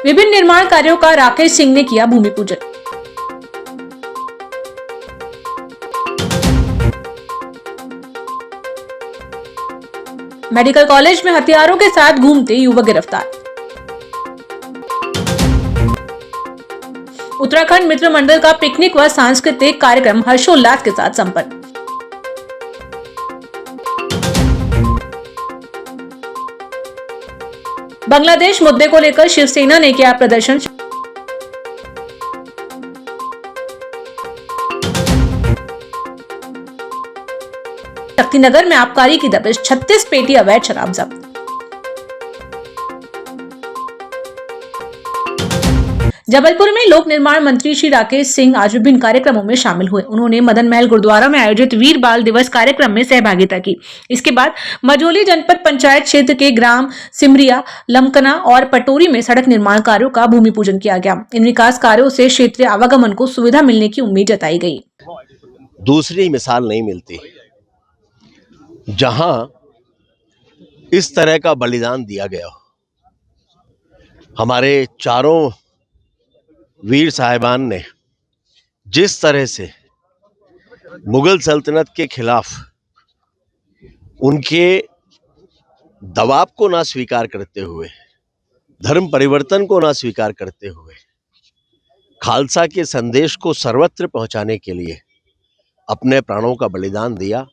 विभिन्न निर्माण कार्यों का राकेश सिंह ने किया भूमि पूजन। मेडिकल कॉलेज में हथियारों के साथ घूमते युवक गिरफ्तार। उत्तराखंड मित्र मंडल का पिकनिक व सांस्कृतिक कार्यक्रम हर्षोल्लास के साथ संपन्न। बांग्लादेश मुद्दे को लेकर शिवसेना ने किया प्रदर्शन। शक्तिनगर में आबकारी की दबिश, 36 पेटी अवैध शराब जब्त। जबलपुर में लोक निर्माण मंत्री श्री राकेश सिंह आज विभिन्न कार्यक्रमों में शामिल हुए। उन्होंने मदन महल गुरुद्वारा में आयोजित वीर बाल दिवस कार्यक्रम में सहभागिता की। इसके बाद मझौली जनपद पंचायत क्षेत्र के ग्राम सिमरिया, लमकना और पटोरी में सड़क निर्माण कार्यों का भूमि पूजन किया गया। इन विकास कार्यों से क्षेत्रीय आवागमन को सुविधा मिलने की उम्मीद जताई गई। दूसरी मिसाल नहीं मिलती जहां इस तरह का बलिदान दिया गया। हमारे चारों वीर साहिबान ने जिस तरह से मुगल सल्तनत के खिलाफ उनके दबाव को ना स्वीकार करते हुए, धर्म परिवर्तन को ना स्वीकार करते हुए, खालसा के संदेश को सर्वत्र पहुंचाने के लिए अपने प्राणों का बलिदान दिया।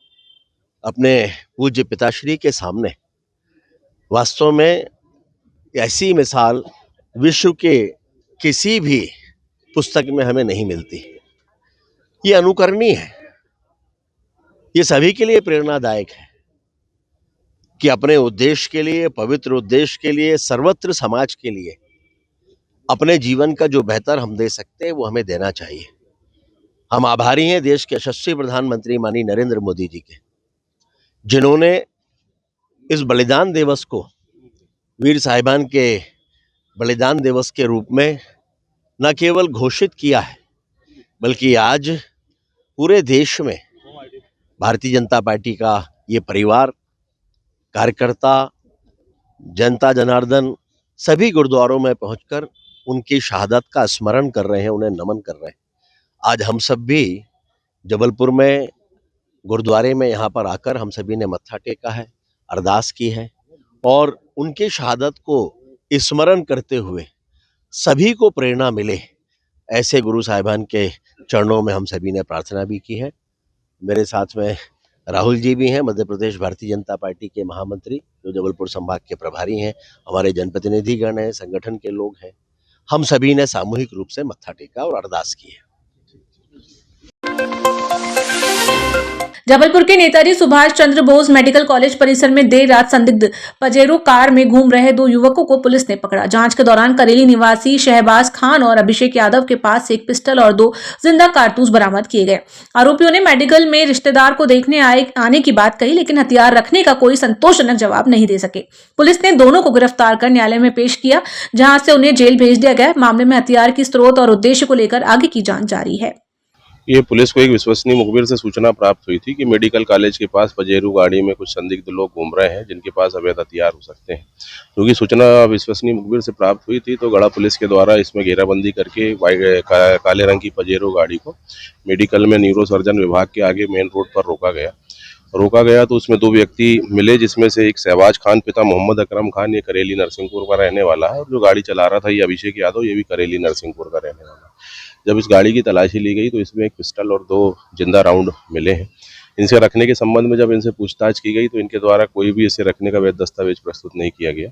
अपने पूज्य पिताश्री के सामने वास्तव में ऐसी मिसाल विश्व के किसी भी पुस्तक में हमें नहीं मिलती। ये अनुकरणीय है, ये सभी के लिए प्रेरणादायक है कि अपने उद्देश्य के लिए, पवित्र उद्देश्य के लिए, सर्वत्र समाज के लिए अपने जीवन का जो बेहतर हम दे सकते हैं वो हमें देना चाहिए। हम आभारी हैं देश के यशस्वी प्रधानमंत्री माननीय नरेंद्र मोदी जी के, जिन्होंने इस बलिदान दिवस को वीर साहिबान के बलिदान दिवस के रूप में न केवल घोषित किया है, बल्कि आज पूरे देश में भारतीय जनता पार्टी का ये परिवार, कार्यकर्ता, जनता जनार्दन सभी गुरुद्वारों में पहुंचकर उनकी शहादत का स्मरण कर रहे हैं, उन्हें नमन कर रहे हैं। आज हम सब भी जबलपुर में गुरुद्वारे में यहाँ पर आकर हम सभी ने मत्था टेका है, अरदास की है और उनकी शहादत को स्मरण करते हुए सभी को प्रेरणा मिले, ऐसे गुरु साहिबान के चरणों में हम सभी ने प्रार्थना भी की है। मेरे साथ में राहुल जी भी हैं, मध्य प्रदेश भारतीय जनता पार्टी के महामंत्री, जो जबलपुर संभाग के प्रभारी हैं। हमारे जनप्रतिनिधिगण हैं, संगठन के लोग हैं। हम सभी ने सामूहिक रूप से मत्था टेका और अरदास की है। जबलपुर के नेताजी सुभाष चंद्र बोस मेडिकल कॉलेज परिसर में देर रात संदिग्ध पजेरो कार में घूम रहे 2 युवकों को पुलिस ने पकड़ा। जांच के दौरान करेली निवासी शहबाज खान और अभिषेक यादव के पास से एक पिस्टल और 2 जिंदा कारतूस बरामद किए गए। आरोपियों ने मेडिकल में रिश्तेदार को देखने आने की बात कही, लेकिन हथियार रखने का कोई संतोषजनक जवाब नहीं दे सके। पुलिस ने दोनों को गिरफ्तार कर न्यायालय में पेश किया, जहां से उन्हें जेल भेज दिया गया। मामले में हथियार की स्रोत और उद्देश्य को लेकर आगे की जांच जारी है। ये पुलिस को एक विश्वसनीय मुखबिर से सूचना प्राप्त हुई थी कि मेडिकल कॉलेज के पास पजेरू गाड़ी में कुछ संदिग्ध लोग घूम रहे हैं, जिनके पास अवैध हथियार हो सकते हैं। क्योंकि सूचना विश्वसनीय मुखबिर से प्राप्त हुई थी, तो गढ़ा पुलिस के द्वारा इसमें घेराबंदी करके काले रंग की पजेरू गाड़ी को मेडिकल में न्यूरो सर्जन विभाग के आगे मेन रोड पर रोका गया तो उसमें 2 व्यक्ति मिले, जिसमें से एक शहबाज खान पिता मोहम्मद अकरम खान, ये करेली नरसिंहपुर का रहने वाला है, और जो गाड़ी चला रहा था ये अभिषेक यादव, ये भी करेली नरसिंहपुर का रहने वाला है। जब इस गाड़ी की तलाशी ली गई तो इसमें एक पिस्टल और 2 जिंदा राउंड मिले हैं। इनसे रखने के संबंध में जब इनसे पूछताछ की गई तो इनके द्वारा कोई भी इसे रखने का वैध दस्तावेज प्रस्तुत नहीं किया गया।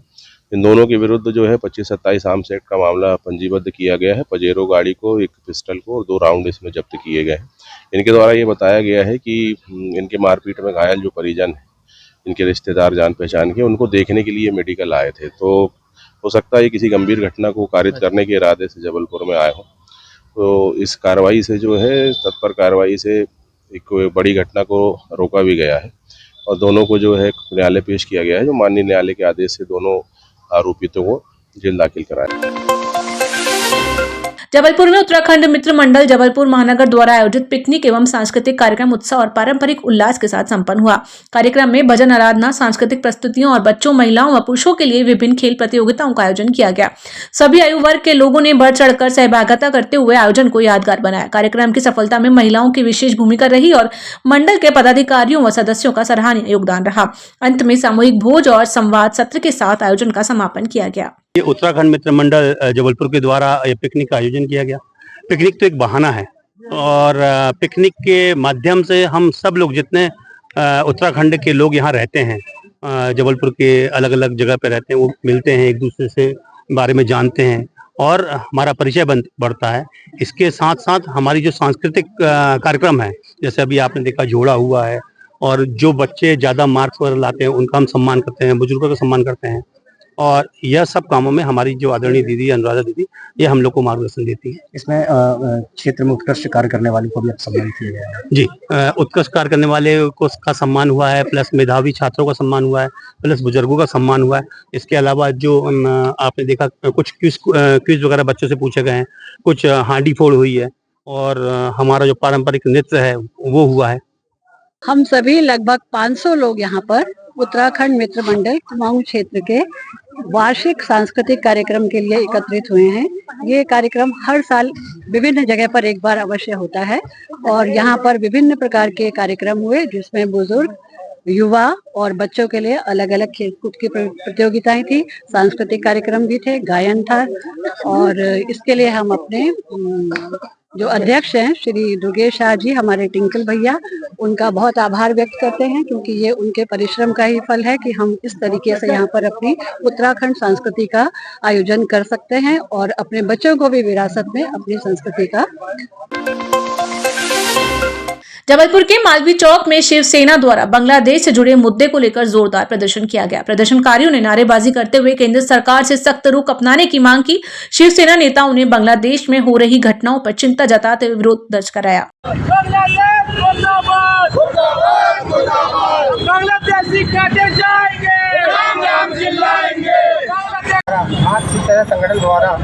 इन दोनों के विरुद्ध जो है 25-27 आर्म्स एक्ट का मामला पंजीबद्ध किया गया है। पजेरो गाड़ी को, एक पिस्टल को और 2 राउंड इसमें जब्त किए गए हैं। इनके द्वारा ये बताया गया है कि इनके मारपीट में घायल जो परिजन हैं, इनके रिश्तेदार जान पहचान के, उनको देखने के लिए मेडिकल आए थे। तो हो सकता है ये किसी गंभीर घटना को कारित करने के इरादे से जबलपुर में आए हों। तो इस कार्रवाई से जो है, तत्पर कार्रवाई से एक बड़ी घटना को रोका भी गया है और दोनों को जो है न्यायालय पेश किया गया है, जो माननीय न्यायालय के आदेश से दोनों आरोपितों को जेल दाखिल कराया। जबलपुर में उत्तराखंड मित्र मंडल जबलपुर महानगर द्वारा आयोजित पिकनिक एवं सांस्कृतिक कार्यक्रम उत्साह और पारंपरिक उल्लास के साथ संपन्न हुआ। कार्यक्रम में भजन आराधना, सांस्कृतिक प्रस्तुतियों और बच्चों, महिलाओं व पुरुषों के लिए विभिन्न खेल प्रतियोगिताओं का आयोजन किया गया। सभी आयु वर्ग के लोगों ने बढ़ चढ़कर सहभागिता करते हुए आयोजन को यादगार बनाया। कार्यक्रम की सफलता में महिलाओं की विशेष भूमिका रही और मंडल के पदाधिकारियों व सदस्यों का सराहनीय योगदान रहा। अंत में सामूहिक भोज और संवाद सत्र के साथ आयोजन का समापन किया गया। ये उत्तराखंड मित्र मंडल जबलपुर के द्वारा ये पिकनिक का आयोजन किया गया। पिकनिक तो एक बहाना है और पिकनिक के माध्यम से हम सब लोग जितने उत्तराखंड के लोग यहाँ रहते हैं, जबलपुर के अलग अलग जगह पे रहते हैं, वो मिलते हैं, एक दूसरे से बारे में जानते हैं और हमारा परिचय बढ़ता है। इसके साथ साथ हमारी जो सांस्कृतिक कार्यक्रम है, जैसे अभी आपने देखा जोड़ा हुआ है, और जो बच्चे ज़्यादा मार्क्स वगैरह लाते हैं उनका हम सम्मान करते हैं, बुजुर्गों का सम्मान करते हैं। और यह सब कामों में हमारी जो आदरणीय दीदी अनुराधा दीदी ये हम लोग को मार्गदर्शन देती है। इसमें क्षेत्र में उत्कृष्ट कार्य करने वालों को भी अब सम्मान किया गया है। जी, उत्कृष्ट कार्य करने वाले को का सम्मान हुआ है, प्लस मेधावी छात्रों का सम्मान हुआ है, प्लस बुजुर्गों का सम्मान हुआ है। इसके अलावा जो आपने देखा कुछ क्विज वगैरह बच्चों से पूछे गए हैं, कुछ हांडी फोड़ हुई है और हमारा जो पारंपरिक नृत्य है वो हुआ है। हम सभी लगभग 500 लोग यहाँ पर उत्तराखंड मित्र मंडल कुमाऊं क्षेत्र के वार्षिक सांस्कृतिक कार्यक्रम के लिए एकत्रित हुए हैं। ये कार्यक्रम हर साल विभिन्न जगह पर एक बार अवश्य होता है और यहाँ पर विभिन्न प्रकार के कार्यक्रम हुए, जिसमें बुजुर्ग, युवा और बच्चों के लिए अलग अलग खेलकूद की प्रतियोगिताएं थी, सांस्कृतिक कार्यक्रम भी थे, गायन था। और इसके लिए हम अपने जो अध्यक्ष हैं श्री दुर्गेश शाह जी, हमारे टिंकल भैया, उनका बहुत आभार व्यक्त करते हैं, क्योंकि ये उनके परिश्रम का ही फल है कि हम इस तरीके से यहाँ पर अपनी उत्तराखंड संस्कृति का आयोजन कर सकते हैं और अपने बच्चों को भी विरासत में अपनी संस्कृति का। जबलपुर के मालवी चौक में शिवसेना द्वारा बांग्लादेश से जुड़े मुद्दे को लेकर जोरदार प्रदर्शन किया गया। प्रदर्शनकारियों ने नारेबाजी करते हुए केंद्र सरकार से सख्त रुख अपनाने की मांग की। शिवसेना नेताओं ने बांग्लादेश में हो रही घटनाओं पर चिंता जताते हुए विरोध दर्ज कराया। आज शिवसेना संगठन द्वारा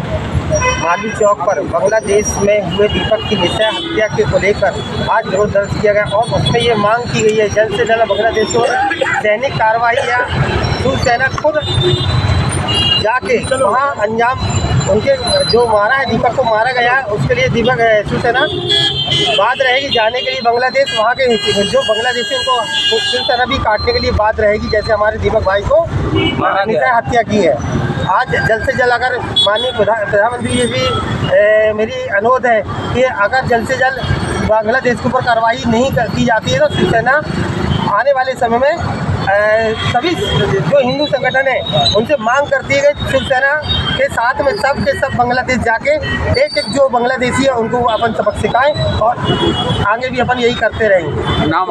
मालवी चौक पर बांग्लादेश में हुए दीपक की निश्चय हत्या को लेकर आज विरोध दर्ज किया गया और उसमें ये मांग की गई है जल्द से जल्द बांग्लादेश को सैनिक कार्रवाई या शिवसेना खुद जाके वहाँ अंजाम, उनके जो मारा है दीपक को मारा गया है उसके लिए दीपक शिवसेना बात रहेगी जाने के लिए बांग्लादेश। वहाँ के जो बांग्लादेशी उनको शिवसेना भी काटने के लिए बात रहेगी, जैसे हमारे दीपक भाई को निश्चय हत्या की है। आज जल्द से जल्द अगर माननीय प्रधानमंत्री जी भी मेरी अनुरोध है कि अगर जल्द से जल्द बांग्लादेश के ऊपर कार्रवाई नहीं की जाती है तो शिवसेना आने वाले समय में सभी जो हिंदू संगठन है उनसे मांग करती है कि शिवसेना के साथ में सब के सब बांग्लादेश जाके एक एक जो बांग्लादेशी है उनको अपन सबक सिखाएं और आगे भी अपन यही करते रहेंगे। नाम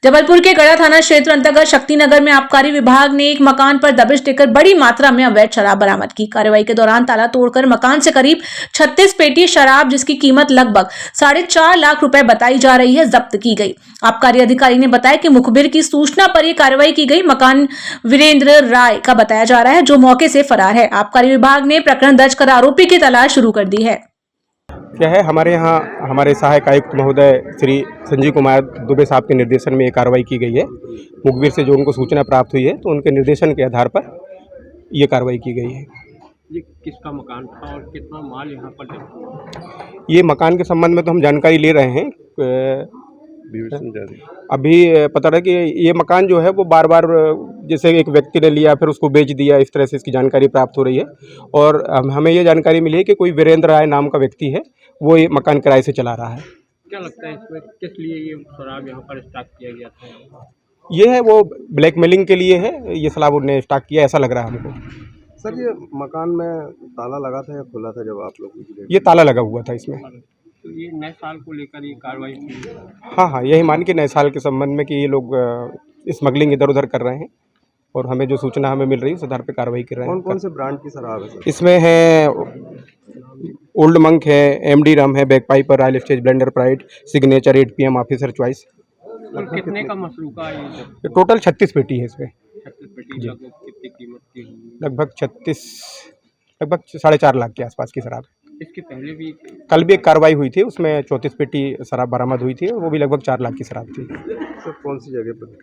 जबलपुर के गढ़ा थाना क्षेत्र अंतर्गत शक्तिनगर में आबकारी विभाग ने एक मकान पर दबिश देकर बड़ी मात्रा में अवैध शराब बरामद की। कार्रवाई के दौरान ताला तोड़कर मकान से करीब 36 पेटी शराब, जिसकी कीमत लगभग 4.5 लाख रुपए बताई जा रही है, जब्त की गई। आबकारी अधिकारी ने बताया कि मुखबिर की सूचना पर यह कार्रवाई की गई। मकान वीरेंद्र राय का बताया जा रहा है, जो मौके से फरार है। आबकारी विभाग ने प्रकरण दर्ज कर आरोपी की तलाश शुरू कर दी है। क्या है, हमारे यहाँ हमारे सहायक आयुक्त महोदय श्री संजीव कुमार दुबे साहब के निर्देशन में ये कार्रवाई की गई है। मुखबिर से जो उनको सूचना प्राप्त हुई है तो उनके निर्देशन के आधार पर ये कार्रवाई की गई है। ये किसका मकान था और कितना माल यहाँ पर? ये मकान के संबंध में तो हम जानकारी ले रहे हैं। अभी पता रहा कि ये मकान जो है वो बार बार जैसे एक व्यक्ति ने लिया फिर उसको बेच दिया, इस तरह से इसकी जानकारी प्राप्त हो रही है। और हमें ये जानकारी मिली है कि कोई वीरेंद्र राय नाम का व्यक्ति है, वो ये मकान किराए से चला रहा है। क्या लगता है इसमें किस लिए ये शराब यहाँ पर स्टॉक किया गया था? ये है वो ब्लैकमेलिंग के लिए है, ये शराब उन्हें स्टॉक किया, ऐसा लग रहा है हमको। सर, ये मकान में ताला लगा था या खुला था जब आप लोग? ये ताला लगा हुआ था इसमें। तो ये नए साल को लेकर ये कार्रवाई की? हाँ, यही मान के नए साल के संबंध में कि ये लोग स्मगलिंग इधर उधर कर रहे हैं और हमें जो सूचना हमें मिल रही है उस आधार पर कार्रवाई कर रहे हैं। कौन कौन से ब्रांड की शराब है सर? इसमें है ओल्ड मंक है, एमडी रम है, back Piper, royal stage, blender pride, signature, 8 PM officer choice. कितने का मसरूका है ये? टोटल 36 पेटी है इसमें। 36 पेटी। कितनी कीमत की? लगभग 36 लगभग 4.5 लाख के आसपास की शराब। इसके पहले भी कल भी एक कार्रवाई हुई थी, उसमें 34 पेटी शराब बरामद हुई थी, वो भी लगभग 4 लाख की शराब थी। सर कौन सी जगह पर?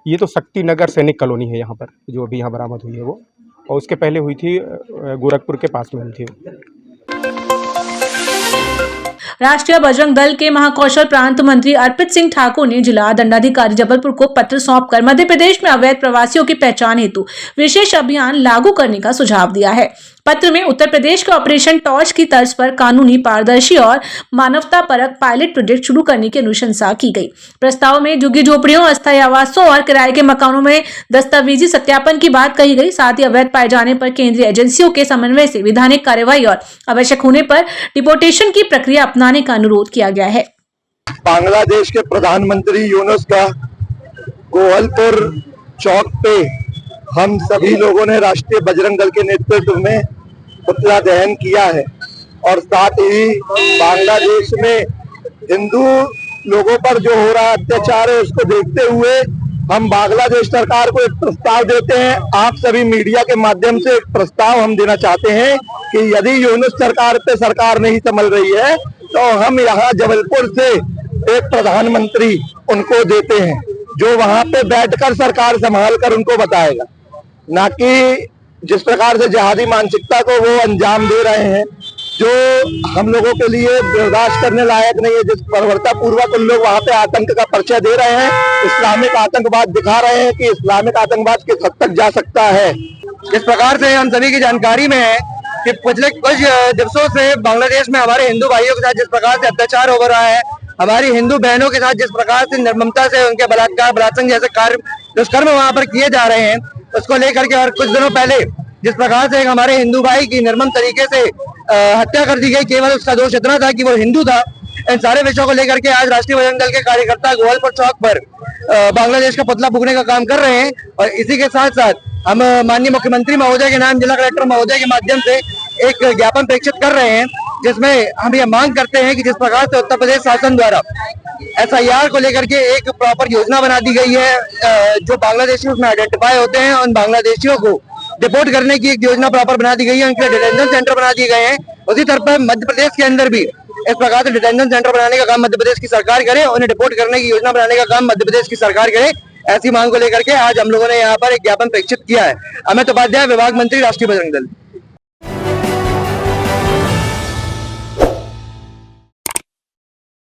ये तो शक्ति नगर सैनिक कॉलोनी है यहाँ पर, जो अभी यहाँ बरामद हुई है वो, और उसके पहले हुई थी गोरखपुर के पास में हुई थी। राष्ट्रीय बजरंग दल के महाकौशल प्रांत मंत्री अर्पित सिंह ठाकुर ने जिला दंडाधिकारी जबलपुर को पत्र सौंपकर मध्य प्रदेश में अवैध प्रवासियों की पहचान हेतु विशेष अभियान लागू करने का सुझाव दिया है। पत्र में उत्तर प्रदेश के ऑपरेशन टॉर्च की तर्ज पर कानूनी, पारदर्शी और मानवतापरक पायलट प्रोजेक्ट शुरू करने की अनुशंसा की गई। प्रस्ताव में झुग्गी झोपड़ियों, अस्थायी आवासों और किराए के मकानों में दस्तावेजी सत्यापन की बात कही गई। साथ ही अवैध पाए जाने पर केंद्रीय एजेंसियों के समन्वय से विधानिक कार्रवाई और आवश्यक होने पर डिपोर्टेशन की प्रक्रिया अपनाने का अनुरोध किया गया है। बांग्लादेश के प्रधानमंत्री यूनुस का गोहलपुर चौक पे हम सभी लोगों ने राष्ट्रीय बजरंग दल के नेतृत्व में पुतला दहन किया है, और साथ ही बांग्लादेश में हिंदू लोगों पर जो हो रहा अत्याचार है उसको देखते हुए हम बांग्लादेश सरकार को एक प्रस्ताव देते हैं। आप सभी मीडिया के माध्यम से एक प्रस्ताव हम देना चाहते हैं कि यदि यूनुस सरकार पे सरकार नहीं संभल रही है तो हम यहाँ जबलपुर से एक प्रधानमंत्री उनको देते हैं, जो वहां पे बैठकर सरकार संभाल कर उनको बताएगा, ना कि जिस प्रकार से जिहादी मानसिकता को वो अंजाम दे रहे हैं, जो हम लोगों के लिए बर्दाश्त करने लायक नहीं है। जिस बर्बरता पूर्वक उन लोग वहां पे आतंक का परिचय दे रहे हैं, इस्लामिक आतंकवाद दिखा रहे हैं कि इस्लामिक आतंकवाद किस हद तक जा सकता है। इस प्रकार से हम सभी की जानकारी में है कि पिछले कुछ दिवसों से बांग्लादेश में हमारे हिंदू भाइयों के साथ जिस प्रकार से अत्याचार हो रहा है, हमारी हिंदू बहनों के साथ जिस प्रकार से निर्ममता से उनके बलात्कार, बलात्संग जैसे कार्य दुष्कर्म वहां पर किए जा रहे हैं, उसको लेकर के और कुछ दिनों पहले जिस प्रकार से हमारे हिंदू भाई की निर्मम तरीके से हत्या कर दी गई, केवल उसका दोष इतना था कि वो हिंदू था। इन सारे विषयों को लेकर के आज राष्ट्रीय बजरंग दल के कार्यकर्ता गोहलपुर चौक पर बांग्लादेश का पुतला फूंकने का काम कर रहे हैं, और इसी के साथ साथ हम माननीय मुख्यमंत्री महोदय के नाम, जिला कलेक्टर महोदय के माध्यम से एक ज्ञापन प्रेषित कर रहे हैं, जिसमें हम ये मांग करते हैं कि जिस प्रकार से उत्तर प्रदेश शासन द्वारा SIR को लेकर के एक प्रॉपर योजना बना दी गई है, जो बांग्लादेशी उसमें आइडेंटिफाई होते हैं, उन बांग्लादेशियों को डिपोर्ट करने की एक योजना प्रॉपर बना दी गई है, उनके डिटेंशन सेंटर बना दिए गए हैं। उसी तरह पर मध्य प्रदेश के अंदर भी इस प्रकार से डिटेंशन सेंटर बनाने का काम मध्य प्रदेश की सरकार करे, उन्हें डिपोर्ट करने की योजना बनाने का काम मध्य प्रदेश की सरकार करे। ऐसी मांग को लेकर के आज हम लोगों ने यहाँ पर एक ज्ञापन प्रेषित किया है। अमित उपाध्याय, विभाग मंत्री, राष्ट्रीय बजरंग दल।